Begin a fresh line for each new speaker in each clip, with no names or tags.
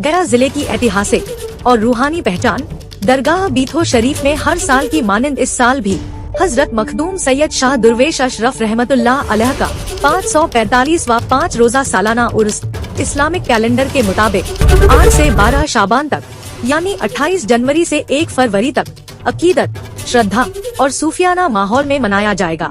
गया जिले की ऐतिहासिक और रूहानी पहचान दरगाह बीथो शरीफ में हर साल की मानंद इस साल भी हजरत मखदूम सैयद शाह दुर्वेश अशरफ रहमतुल्लाह अलैह का 545वां 5 रोजा सालाना उर्स इस्लामिक कैलेंडर के मुताबिक 8 से 12 शाबान तक यानी 28 जनवरी से 1 फरवरी तक अकीदत, श्रद्धा और सूफियाना माहौल में मनाया जाएगा।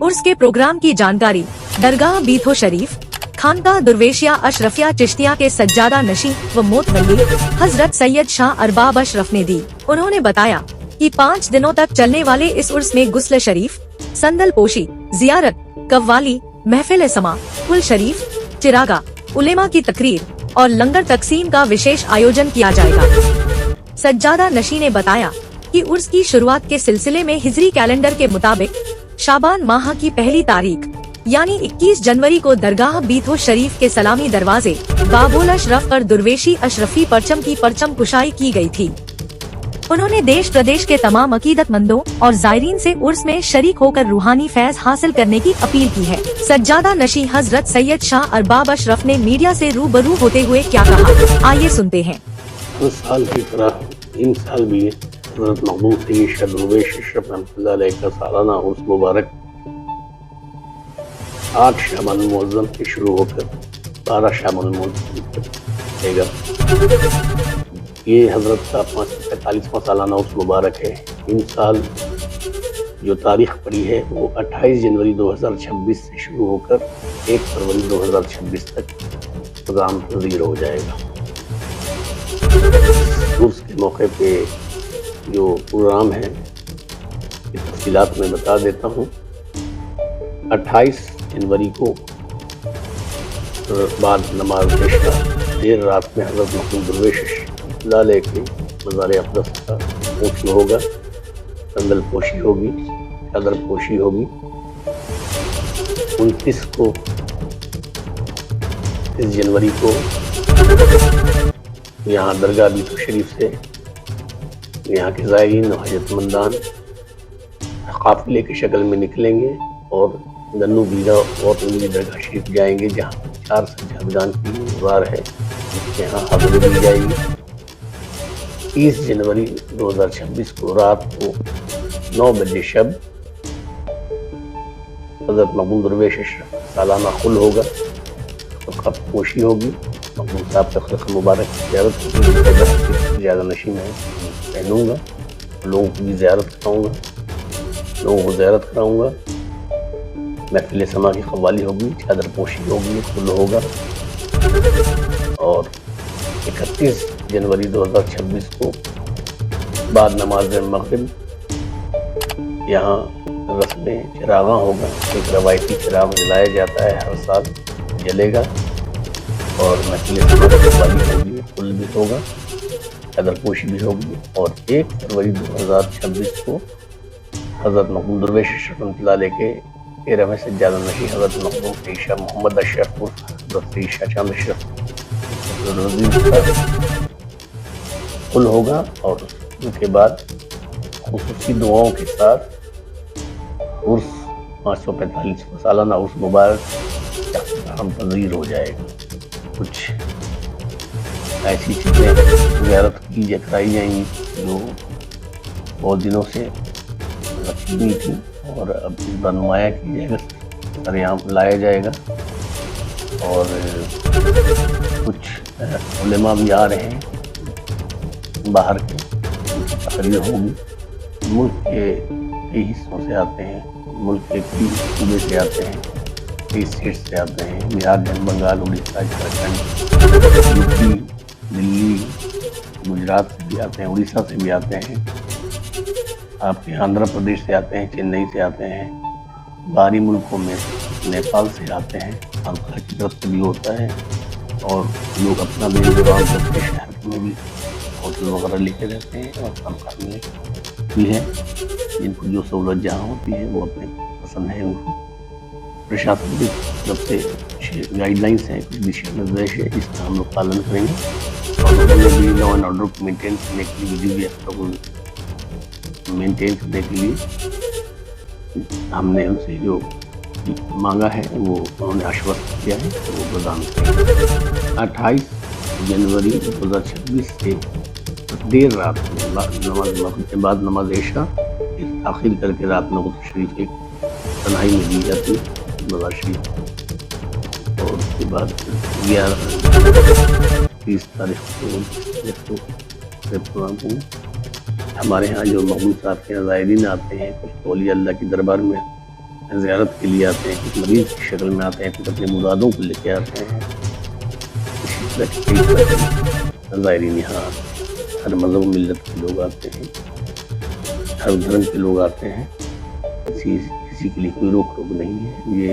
उर्स के प्रोग्राम की जानकारी दरगाह बीथो शरीफ, खानकाह दुर्वेशिया अशरफिया चिश्तिया के सज्जादा नशी व मोतवल्ली हजरत सैयद शाह अरबाब अशरफ ने दी। उन्होंने बताया कि 5 दिनों तक चलने वाले इस उर्स में गुस्ल शरीफ, संदल पोशी, जियारत, कव्वाली, महफिल समा, कुल शरीफ, चिरागा, उलेमा की तकरीर और लंगर तकसीम का विशेष आयोजन किया जाएगा। सज्जादा नशी ने बताया कि उर्स की शुरुआत के सिलसिले में हिजरी कैलेंडर के मुताबिक शाबान माह की पहली तारीख यानी 21 जनवरी को दरगाह बीथो शरीफ के सलामी दरवाजे बाबुल अशरफ पर दुर्वेशी अशरफी परचम की परचम कुशाई की गई थी। उन्होंने देश प्रदेश के तमाम अकीदतमंदों और जायरीन से उर्स में शरीक होकर रूहानी फैज हासिल करने की अपील की है। सज्जादा नशी हजरत सैयद शाह अरबाब अशरफ ने मीडिया से रूबरू होते हुए क्या कहा, आइए सुनते हैं।
हर साल की तरह इन साल भी हजरत मखदूम सैयद शाह दुर्वेश अशरफ रहमतुल्लाह अलैह का सालाना उर्स मुबारक 8 शाबान मुअज़्ज़म से शुरू होकर 12 शाबान मुअज़्ज़म तक रहेगा। ये हजरत का 545वां सालाना उर्स मुबारक है। इन साल जो तारीख पड़ी है वो 28 जनवरी 2026 से शुरू होकर 1 फरवरी 2026 तक प्रोग्राम तज़ीर हो जाएगा। उर्स के मौके पे जो प्रोग्राम है ये तफसीलात में बता देता हूँ। 28 जनवरी को बाद नमाज इशा देर रात में हजरत मखदूम दुर्वेश लाले के मज़ार अक़दस का ऊँच होगा, संदल पोशी होगी, चादर पोशी होगी। 29 को 30 जनवरी को यहाँ दरगाह बीथो शरीफ से यहाँ के ज़ायरीन और हजरतमंदान काफ़िले की शक्ल में निकलेंगे और गन्नू बीघा और उनकी दरगाह शरीफ जाएंगे, जहाँ 4 सज्जादगान की गुज़ार है, यहाँ हाज़िरी दी जाएगी। 30 जनवरी 2026 को रात को 9 बजे शब हज़रत मखदूम दुर्वेश अशरफ सालाना खुल होगा, तो पोशी होगी। मखदूम साहब का खल्क़ मुबारक की ज़ियारत ज़्यादा नशी में पहनूँगा, लोगों की भी ज़ियारत कराऊँगा। महफिल समा की क़व्वाली होगी, चादर पोशी होगी, खुल होगा। और 31 जनवरी 2026 को बाद नमाज मग़रिब यहाँ रस्में चिरागा होगा। एक रवायती चिराग जलाया जाता है, हर साल जलेगा। और महफिल समा की क़व्वाली होगी, खुल भी होगा, चादर पोशी भी होगी। और 1 फरवरी 2026 को हज़रत मखदूम दुर्वेश अशरफ रहमतुल्लाह अलैह के 13वें सज्जादा नशी हज़रत मखदूम सैयद शाह मोहम्मद अशरफ उर्फ हज़रत सैयद शाह चांद अशरफ कुल होगा। और उसके बाद खुसूसी दुआओं के साथ उर्स 545वां सालाना उर्स मुबारक हम तज़ीर हो जाएगा। कुछ ऐसी चीज़ें ज़ियारत कराई जाएंगी जो बहुत दिनों से रखी हुई थी और अब इस बार नुमाया की जाएगा, सरेआम लाया जाएगा। और कुछ उलेमा भी आ रहे हैं बाहर के, तकरीर होगी। मुल्क के कई हिस्सों से आते हैं, मुल्क के कई सूबे से आते हैं, कई स्टेट से आते हैं, बिहार, बंगाल, उड़ीसा, झारखंड, यूपी, दिल्ली, गुजरात से भी आते हैं, उड़ीसा से भी आते हैं, आपके आंध्र प्रदेश से आते हैं, चेन्नई से आते हैं, बाहरी मुल्कों में नेपाल से आते हैं, अंकार की तरफ से भी होता है। और लोग अपना बेरोजगार करके शहर में भी होटल वगैरह लेके रहते हैं और काम करने भी है। जिनको जो सहूलत जहाँ होती है वो अपने पसंद है उनको। प्रशासन की तरफ से गाइडलाइंस है, कुछ दिशा निर्देश है, जिसका हम लोग पालन करेंगे। और उन्होंने भी लॉ एंड ऑर्डर को मेंटेन करने के लिए, विधि व्यवस्था को मेंटेन करने के लिए हमने उनसे जो मांगा है वो उन्होंने आश्वस्त किया है, तो वो प्रदान करेंगे। 28 जनवरी 2026 से देर रात में नमाज मगरिब के बाद नमाज इशा आखिर करके रात में कुतुब शरीफ एक तन्हाई में दी जाती है मज़ार शरीफ। और उसके बाद 30 तारीख को हमारे यहाँ जो महबूब साहब के यहाँ ज़ायरीन आते हैं, कुछ औलिया अल्लाह की दरबार में ज़ियारत के लिए आते हैं, कुछ मरीज़ की शक्ल में आते हैं, कुछ अपने मुरादों को लेके आते हैं। इसी तरह ज़ायरीन यहाँ हर मज़हब मिल्लत के लोग आते हैं, हर धर्म के लोग आते हैं। किसी के लिए कोई रोक टोक नहीं है। ये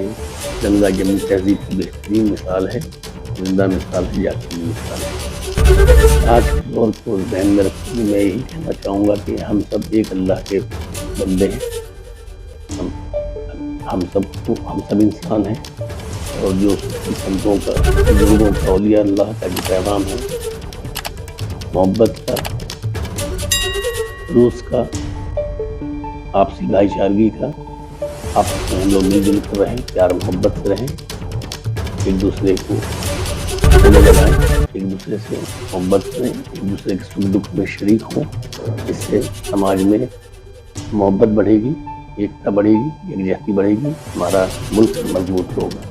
गंगा जमुनी तहजीब की बेहतरीन मिसाल है, जिंदा मिसाल है, जाती मिसाल है। आज के दौर को ध्यान में रखते मैं यही कहना चाहूँगा कि हम सब एक अल्लाह के बंदे हैं। हम सब इंसान हैं, और जो संतों का, बुजुर्गों का, औलिया अल्लाह का जो पैगाम है, मोहब्बत का, रूस का, आपसी भाईचारगी का, आपस में हम लोग मिलजुल कर रहें, प्यार मोहब्बत से रहें, एक दूसरे को लगाएं, एक दूसरे से मोहब्बत करें, एक दूसरे के सुख दुख में शरीक हों। इससे समाज में मोहब्बत बढ़ेगी, एकता बढ़ेगी, यकजहती बढ़ेगी, हमारा मुल्क मजबूत होगा।